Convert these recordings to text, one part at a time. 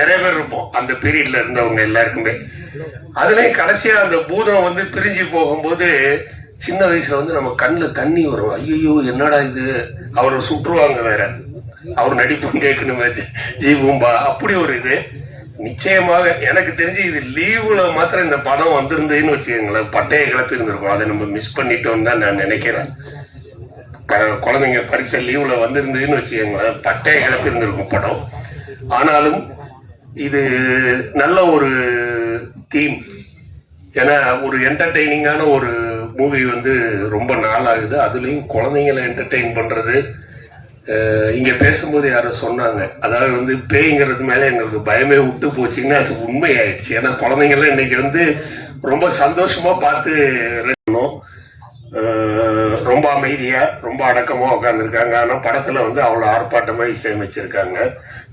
நிறைய பேர் இருப்போம் அந்த பீரியட்ல இருந்தவங்க எல்லாருக்குமே. அதுலயும் கடைசியா அந்த பூதம் வந்து பிரிஞ்சு போகும்போது சின்ன வயசுல வந்து நம்ம கண்ணுல தண்ணி வரும். ஐயோ என்னடா இது, அவரை சுற்றுவாங்க வேற, அவர் நடிப்பும் கேட்கணுமே ஜீபூம்பா, அப்படி ஒரு இது. நிச்சயமாக எனக்கு தெரிஞ்சு இது லீவுல மாத்திரம் இந்த படம் வந்திருந்ததுன்னு வச்சுக்கோங்களேன், பட்டைய கிளப்பி இருந்திருக்கும். அதை நம்ம மிஸ் பண்ணிட்டோம்னு தான் நான் நினைக்கிறேன். குழந்தைங்க பரிசை லீவுல வந்திருந்ததுன்னு வச்சுக்கோங்களேன், பட்டைய கிளப்பி இருந்திருக்கும் படம். ஆனாலும் இது நல்ல ஒரு தீம். ஏன்னா ஒரு என்டர்டெய்னிங்கான ஒரு மூவி வந்து ரொம்ப நாள் ஆகுது. அதுலயும் குழந்தைங்களை என்டர்டெயின் பண்றது. இங்க பேசும்போது யாரும் சொன்னாங்க, அதாவது வந்து பேய்ங்கிறது மேல எங்களுக்கு பயமே விட்டு போச்சுங்கன்னா அது உண்மை ஆயிடுச்சு. ஏன்னா குழந்தைங்கள்லாம் இன்னைக்கு வந்து ரொம்ப சந்தோஷமா பார்த்து ரொம்ப அமைதியா ரொம்ப அடக்கமா உட்காந்துருக்காங்க. ஆனா படத்துல வந்து அவ்வளவு ஆர்ப்பாட்டமா இசையமைச்சிருக்காங்க.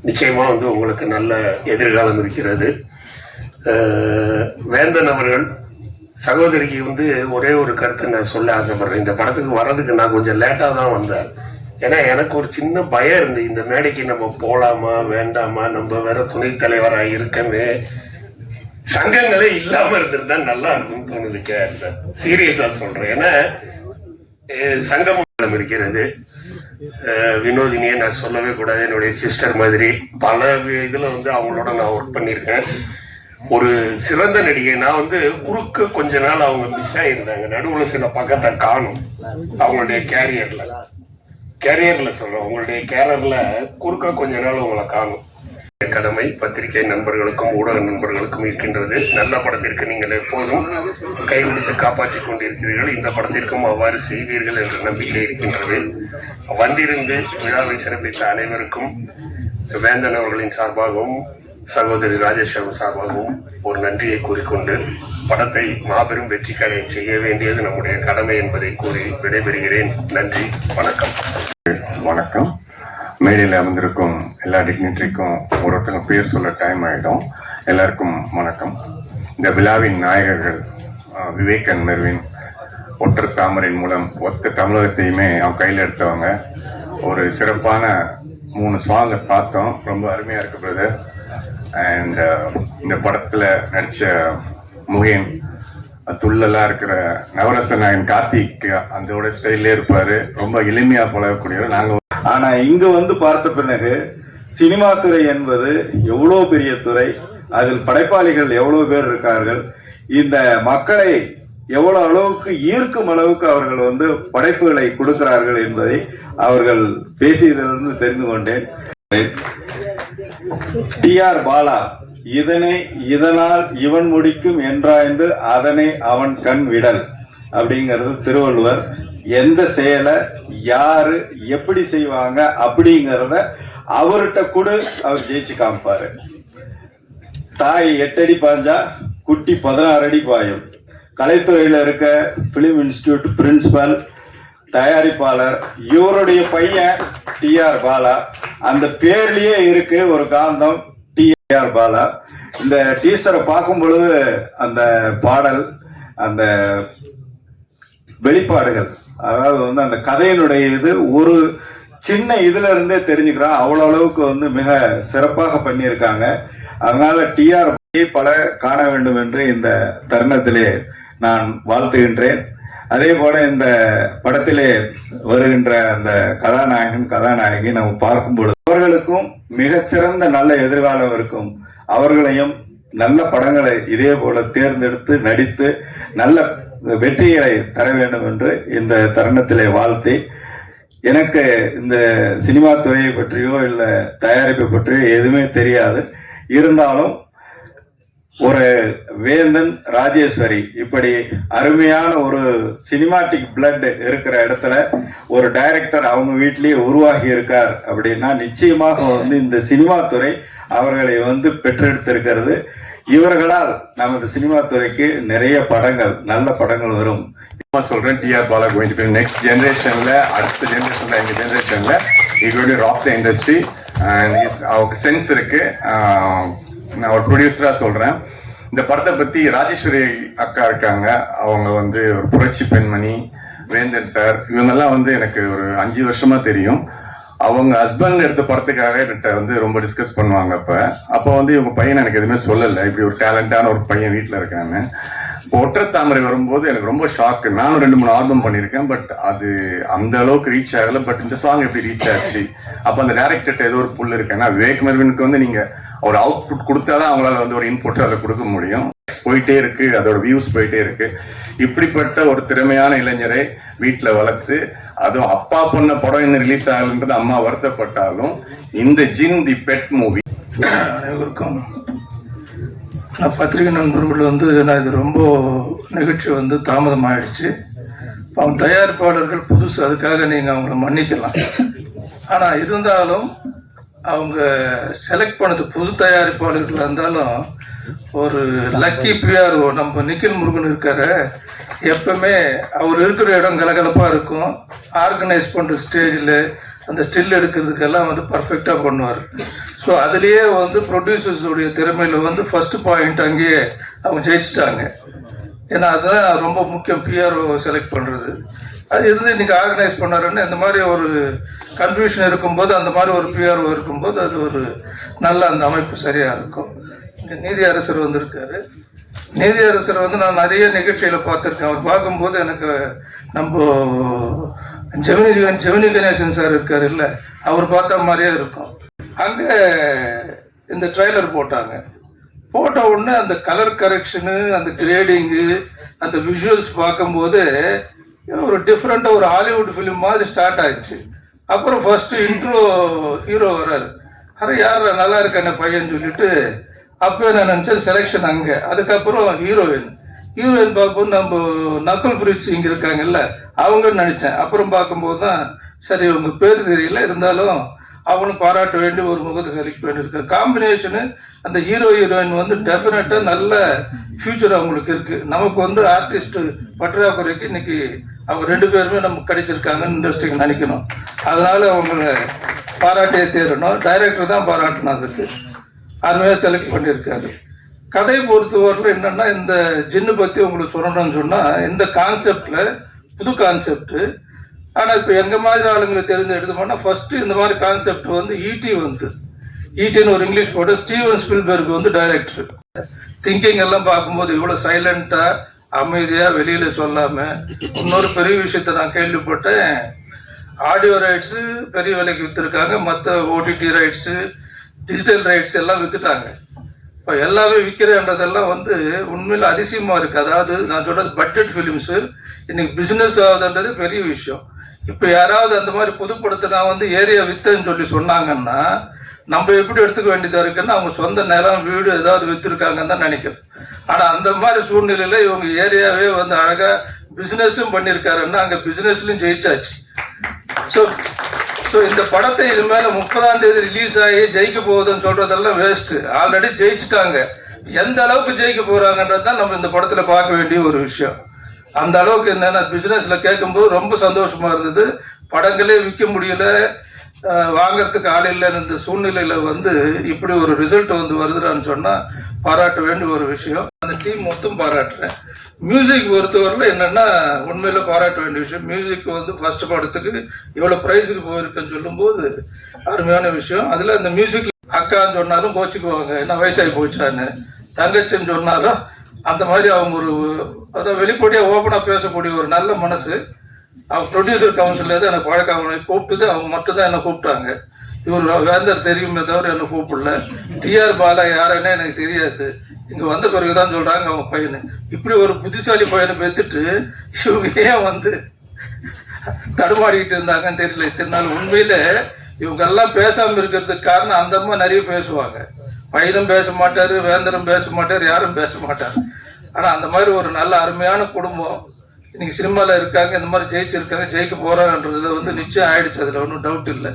நிச்சயமா வந்து உங்களுக்கு நல்ல எதிர்காலம் இருக்கிறது. வேந்தன் அவர்கள் சகோதரிக்கு வந்து ஒரே ஒரு கருத்தை நான் சொல்ல ஆசைப்படுறேன். இந்த படத்துக்கு வர்றதுக்கு நான் கொஞ்சம் லேட்டா தான் வந்தேன். ஏன்னா எனக்கு ஒரு சின்ன பயம் இருந்து, இந்த மேடைக்கு நம்ம போலாமா வேண்டாமா, நம்ம வேற துணைத் தலைவராக இருக்கமே, சங்கங்களே இல்லாம இருந்திருந்தா நல்லா இருக்கும்னு தோணுதுக்க. சீரியஸா சொல்றேன். ஏன்னா சங்கம் இருக்கிறது. வினோதினியை நான் சொல்லவே கூடாது, என்னுடைய சிஸ்டர் மாதிரி. பல இதுல வந்து அவங்களோட நான் ஒர்க் பண்ணியிருக்கேன். ஒரு சிறந்த நடிகை. நான் வந்து குறுக்க கொஞ்ச நாள் அவங்க மிஸ் ஆயிருந்தாங்க, நடுவுல சில பக்கத்தை காணும். அவங்களுடைய கேரியர்ல சொல்றேன், உங்களுடைய கேரியர்ல குறுக்க கொஞ்ச நாள் உங்களை காணும். கடமை பத்திரிகை நண்பர்களுக்கும் ஊடக நண்பர்களுக்கும் இருக்கின்றது. நல்ல படத்திற்கு நீங்கள் எப்போதும் கைவிடுத்து காப்பாற்றிக் கொண்டிருக்கிறீர்கள். இந்த படத்திற்கும் அவ்வாறு செய்வீர்கள் என்ற நம்பிக்கை இருக்கின்றது. வந்திருந்து விழாவை சிறப்பித்த அனைவருக்கும் வேந்தன் அவர்களின் சார்பாகவும் சகோதரி ராஜேஸ்வரம் சார்பாகவும் ஒரு நன்றியை கூறிக்கொண்டு, படத்தை மாபெரும் வெற்றிக்கடை செய்ய வேண்டியது நம்முடைய கடமை என்பதை கூறி விடைபெறுகிறேன். நன்றி, வணக்கம். வணக்கம். மேடையில் அமர்ந்திருக்கும் எல்லா டிக்னிட்டரிக்கும் ஒருத்தங்க பேர் சொல்ல டைம் ஆகிடும். எல்லாருக்கும் வணக்கம். இந்த விழாவின் நாயகர்கள் விவேக் அண்ட் மெர்வின் ஒற்றர் தாமரின் மூலம் ஒத்த தமிழகத்தையுமே அவன் கையில் எடுத்தவங்க. ஒரு சிறப்பான 3 சாங்கை பார்த்தோம், ரொம்ப அருமையாக இருக்கு பிரதர். அண்ட் இந்த படத்தில் நடித்த முகேன், துள்ளலாக இருக்கிற நவரச நாயன் கார்த்திக் அதோட ஸ்டைல்லே இருப்பார், ரொம்ப எளிமையாக பழகக்கூடியவர். நாங்கள் ஆனா இங்க வந்து பார்த்த பிறகு சினிமா துறை என்பது எவ்வளவு பெரிய துறை, அதில் படைப்பாளிகள் எவ்வளவு பேர் இருக்கார்கள், இந்த மக்களை எவ்வளவு அளவுக்கு ஈர்க்கும் அளவுக்கு அவர்கள் வந்து படைப்புகளை கொடுக்கிறார்கள் என்பதை அவர்கள் பேசியதிலிருந்து தெரிந்து கொண்டேன். டி.ஆர். பாலா இதனால் இவன் முடிக்கும் என்றாய்ந்து அதனை அவன் கண் விடல் அப்படிங்கிறது திருவள்ளுவர். எந்த செயலை யாரு எப்படி செய்வாங்க அப்படிங்கிறத அவர்கிட்ட கூட அவர் ஜெயிச்சு காமிப்பாரு. தாய் 8 அடி பாஞ்சா குட்டி 16 அடி பாயும். கலைத்துறையில இருக்க பிலிம் இன்ஸ்டிடியூட் பிரின்சிபல், தயாரிப்பாளர், இவருடைய பையன் டி.ஆர். பாலா. அந்த பேர்லயே இருக்கு ஒரு காந்தம், டி.ஆர். பாலா. இந்த டீசரை பார்க்கும் பொழுது அந்த பாடல், அந்த வெளிப்பாடுகள், அதாவது வந்து அந்த கதையினுடைய இது ஒரு சின்ன இதுல இருந்தே தெரிஞ்சுக்கிறோம். அவ்வளவு அளவுக்கு வந்து மிக சிறப்பாக பண்ணியிருக்காங்க. அதனால டி.ஆர். பல காண வேண்டும் என்று இந்த தருணத்திலே நான் வாழ்த்துகின்றேன். அதே போல இந்த படத்திலே வருகின்ற அந்த கதாநாயகன் கதாநாயகி நம்ம பார்க்கும் பொழுது அவர்களுக்கும் மிகச்சிறந்த நல்ல எதிர்காலம் இருக்கும். அவர்களையும் நல்ல படங்களை இதே போல தேர்ந்தெடுத்து நடித்து நல்ல வெற்றிகளை தர வேண்டும் என்று இந்த தருணத்திலே வாழ்த்தி, எனக்கு இந்த சினிமா துறையை பற்றியோ இல்லை தயாரிப்பை பற்றியோ எதுவுமே தெரியாது. இருந்தாலும் ஒரு வேந்தன், ராஜேஸ்வரி இப்படி அருமையான ஒரு சினிமாட்டிக் பிளட் இருக்கிற இடத்துல ஒரு டைரக்டர் அவங்க வீட்டிலேயே உருவாகி இருக்கார் அப்படின்னா நிச்சயமாக வந்து இந்த சினிமா துறை அவர்களை வந்து பெற்றெடுத்திருக்கிறது. இவர்களால் நமது சினிமா துறைக்கு நிறைய படங்கள், நல்ல படங்கள் வரும். சொல்றேன், T R. Bala going to next ஜெனரேஷன்ல, அடுத்த ஜெனரேஷன்ல, எங்க ஜெனரேஷன்ல இவருடைய ராக் த இண்டஸ்ட்ரி அண்ட் அவருக்கு சென்ஸ் இருக்கு. நான் ஒரு ப்ரொடியூசரா சொல்றேன். இந்த படத்தை பத்தி ராஜேஸ்வரி அக்கா இருக்காங்க, அவங்க வந்து ஒரு புரட்சி பெண்மணி. வேந்தன் சார், இவங்கெல்லாம் வந்து எனக்கு ஒரு 5 வருஷமா தெரியும். அவங்க ஹஸ்பண்ட் எடுத்த படத்துக்காக என்கிட்ட வந்து ரொம்ப டிஸ்கஸ் பண்ணுவாங்க. அப்போ வந்து இவங்க பையன் எனக்கு எதுவுமே சொல்லலை, இப்படி ஒரு டேலண்டான ஒரு பையன் வீட்டில் இருக்கான்னு. இப்போ ஒற்றை தாமரை வரும்போது எனக்கு ரொம்ப ஷாக்கு. நானும் 2-3 ஆல்பம் பண்ணியிருக்கேன், பட் அது அந்த அளவுக்கு ரீச் ஆகலை. பட் இந்த சாங் எப்படி ரீச் ஆச்சு? அப்போ அந்த டேரக்டர்கிட்ட ஏதோ ஒரு புல் இருக்குன்னா விவேக் மெர்வினுக்கு வந்து நீங்கள் ஒரு அவுட்புட் கொடுத்தாதான் அவங்களால வந்து ஒரு இன்புட் அதில் கொடுக்க முடியும். போயிட்டே இருக்கு, அதோட வியூஸ் போயிட்டே இருக்கு. இப்படிப்பட்ட ஒரு திறமையான இளைஞரை வீட்டில் வளர்த்து, அதுவும் அப்பா பொண்ண படம் இன்னும் ரிலீஸ் ஆகலன்றது அம்மா வருத்தப்பட்டாலும், இந்த ஜின் தி பெட் மூவி அனைவருக்கும் நான் பத்திரிகை நண்பர்கள் வந்து நான் இது ரொம்ப நிகழ்ச்சி வந்து தாமதம் ஆயிடுச்சு. அவங்க தயாரிப்பாளர்கள் புதுசு, அதுக்காக நீங்கள் அவங்கள மன்னிக்கலாம். ஆனால் இருந்தாலும் அவங்க செலக்ட் பண்ணது புது தயாரிப்பாளர்கள் இருந்தாலும் ஒரு லக்கி பிஆர்ஓ நம்ம நிக்கில் முருகன் இருக்காரு. எப்பவுமே அவர் இருக்கிற இடம் கலகலப்பாக இருக்கும். ஆர்கனைஸ் பண்ணுற ஸ்டேஜில் அந்த ஸ்டில் எடுக்கிறதுக்கெல்லாம் வந்து பர்ஃபெக்டாக பண்ணுவார். ஸோ அதுலேயே வந்து ப்ரொடியூசர்ஸுடைய திறமையில் வந்து ஃபர்ஸ்ட் பாயிண்ட் அங்கேயே அவங்க ஜெயிச்சிட்டாங்க. ஏன்னா அதுதான் ரொம்ப முக்கியம், பிஆர்ஓ செலக்ட் பண்ணுறது. அது எது இன்னைக்கு ஆர்கனைஸ் பண்ணாருன்னு இந்த மாதிரி ஒரு கன்ஃபியூஷன் இருக்கும்போது, அந்த மாதிரி ஒரு பிஆர்ஓ இருக்கும்போது அது ஒரு நல்ல அந்த அமைப்பு சரியாக இருக்கும். இங்கே நீதியரசர் வந்திருக்காரு. நீதியரசர் வந்து நான் நிறைய நிகழ்ச்சியில் பார்த்துருக்கேன். அவர் பார்க்கும்போது எனக்கு நம்ம ஜெமினி கணேசன் சார் இருக்கார் இல்லை, அவர் பார்த்த மாதிரியே இருக்கும். அங்கே இந்த ட்ரெய்லர் போட்ட உடனே அந்த கலர் கரெக்ஷனு, அந்த கிரேடிங்கு, அந்த விஷுவல்ஸ் பார்க்கும்போது ஒரு டிஃப்ரெண்ட்டாக ஒரு ஹாலிவுட் ஃபிலிம் மாதிரி ஸ்டார்ட் ஆயிடுச்சு. அப்புறம் ஃபர்ஸ்ட் இன்ட்ரோ ஹீரோ வர்றாரு. யார் நல்லா இருக்கான பையன் சொல்லிட்டு அப்போ நான் நினச்சேன் செலெக்ஷன் அங்கே. அதுக்கப்புறம் ஹீரோயின் பார்க்கும்போது நம்ம நக்குல் பிரீத் சிங் இருக்காங்கல்ல, அவங்க நினச்சேன். அப்புறம் பார்க்கும்போது தான் சரி உங்க பேர் தெரியல, இருந்தாலும் அவங்களும் பாராட்ட வேண்டி ஒரு முகத்தை செலக்ட் பண்ணியிருக்காரு. காம்பினேஷனு அந்த ஹீரோயின் வந்து டெஃபினட்டாக நல்ல ஃபியூச்சர் அவங்களுக்கு இருக்கு. நமக்கு வந்து ஆர்டிஸ்ட் பற்றாக்குறைக்கு இன்னைக்கு அவங்க 2 பேருமே நமக்கு கிடைச்சிருக்காங்கன்னு இண்டஸ்ட்ரிக்கு நினைக்கணும். அதனால அவங்கள பாராட்டியே தேரணும். டைரக்டர் தான் பாராட்டணும். அதுக்கு அருமையாக செலக்ட் பண்ணியிருக்காரு. கதை பொறுத்தவரையில் என்னன்னா, இந்த ஜின்னு பற்றி உங்களுக்கு சொல்லணும்னு சொன்னால், இந்த கான்செப்டில் புது கான்செப்ட். ஆனால் இப்போ எங்கள் மாதிரி ஆளுங்களுக்கு தெரிஞ்சு எடுத்தோம்னா, ஃபர்ஸ்ட்டு இந்த மாதிரி கான்செப்ட் வந்து ஈட்டின்னு ஒரு இங்கிலீஷ் போட்டு ஸ்டீவன் ஸ்பில்பர்க் வந்து டைரக்டர். திங்கிங் எல்லாம் பார்க்கும்போது இவ்வளோ சைலண்ட்டாக அமைதியாக வெளியில் சொல்லாமல். இன்னொரு பெரிய விஷயத்த நான் கேள்விப்பட்டேன், ஆடியோ ரைட்ஸு பெரிய விலைக்கு விற்றுருக்காங்க, மற்ற ஓடிடி ரைட்ஸு டிஜிட்டல் ரைட்ஸ் எல்லாம் விற்றுட்டாங்க. இப்போ எல்லாமே விற்கிறேன்றதெல்லாம் வந்து உண்மையில் அதிசயமாக இருக்குது. அதாவது நான் சொல்கிறது பட்ஜெட் ஃபிலிம்ஸு இன்னைக்கு பிஸ்னஸ் ஆகுதுன்றது பெரிய விஷயம். இப்போ யாராவது அந்த மாதிரி புதுப்படத்தை நான் வந்து ஏரியா விற்றுன்னு சொல்லி சொன்னாங்கன்னா, நம்ம எப்படி எடுத்துக்க வேண்டியதாக இருக்குன்னா, அவங்க சொந்த நிலம் வீடு ஏதாவது விற்றுருக்காங்கன்னு தான் நினைக்கிறேன். ஆனால் அந்த மாதிரி சூழ்நிலையில் இவங்க ஏரியாவே வந்து அழகாக பிஸ்னஸும் பண்ணியிருக்காருன்னா, அங்கே பிஸ்னஸ்லையும் ஜெயிச்சாச்சு. ஸோ இந்த படத்தை இது மேலே 30ஆம் தேதி ரிலீஸ் ஆகி ஜெயிக்க போகுதுன்னு சொல்றதெல்லாம் வேஸ்ட்டு. ஆல்ரெடி ஜெயிச்சுட்டாங்க. எந்த அளவுக்கு ஜெயிக்க போறாங்கன்றது தான் நம்ம இந்த படத்தில் பார்க்க வேண்டிய ஒரு விஷயம். அந்த அளவுக்கு என்னென்ன பிஸ்னஸில் கேட்கும்போது ரொம்ப சந்தோஷமா இருந்தது. படங்களே விற்க முடியல, வாங்கறதுக்கு ஆள் இல்லைன்னு இந்த சூழ்நிலையில் வந்து இப்படி ஒரு ரிசல்ட் வந்து வருதுன்னு சொன்னால் பாராட்ட வேண்டிய ஒரு விஷயம். அந்த டீம் மொத்தம் பாராட்டுறேன். மியூசிக் பொறுத்தவரையில் என்னென்னா, உண்மையில் பாராட்ட வேண்டிய விஷயம். மியூசிக் வந்து ஃபர்ஸ்ட் படத்துக்கு இவ்வளோ ப்ரைஸுக்கு போயிருக்குன்னு சொல்லும்போது அருமையான விஷயம். அதில் அந்த மியூசிக் அக்கான்னு சொன்னாலும் கோச்சிக்குவாங்க, என்ன வயசாகி போச்சான்னு. தங்கச்சின்னு சொன்னாலும் அந்த மாதிரி அவங்க ஒரு அதாவது வெளிப்படையாக ஓப்பனாக பேசக்கூடிய ஒரு நல்ல மனசு. அவங்க ப்ரொடியூசர் கவுன்சிலேருந்து எனக்கு பழக்கம், அவனை கூப்பிட்டுது, அவங்க மட்டும்தான் என்னை கூப்பிட்டாங்க. இவர் வேந்தர் தெரியுமே தவிர என்னை கூப்பிடல. டிஆர் பாலா யாருன்னு எனக்கு தெரியாது. இங்கே வந்த பிறகுதான் சொல்கிறாங்க அவங்க பையனு. இப்படி ஒரு புத்திசாலி பையனை பெற்றுட்டு இவங்க ஏன் வந்து தடுமாடிக்கிட்டு இருந்தாங்கன்னு தெரியல. இத்தனை நாள் உண்மையில இவங்கெல்லாம் பேசாமல் இருக்கிறதுக்கு காரணம், அந்த அம்மா நிறைய பேசுவாங்க. பையனும் பேச மாட்டார், வேந்தரும் பேச மாட்டார், யாரும் பேச மாட்டார். ஆனால் அந்த மாதிரி ஒரு நல்ல அருமையான குடும்பம் இன்னைக்கு சினிமாவில் இருக்காங்க. இந்த மாதிரி ஜெயிச்சிருக்காங்க, ஜெயிக்க போறாங்கன்றது வந்து நிச்சயம் ஆயிடுச்சு. அதில் ஒன்றும் டவுட் இல்லை.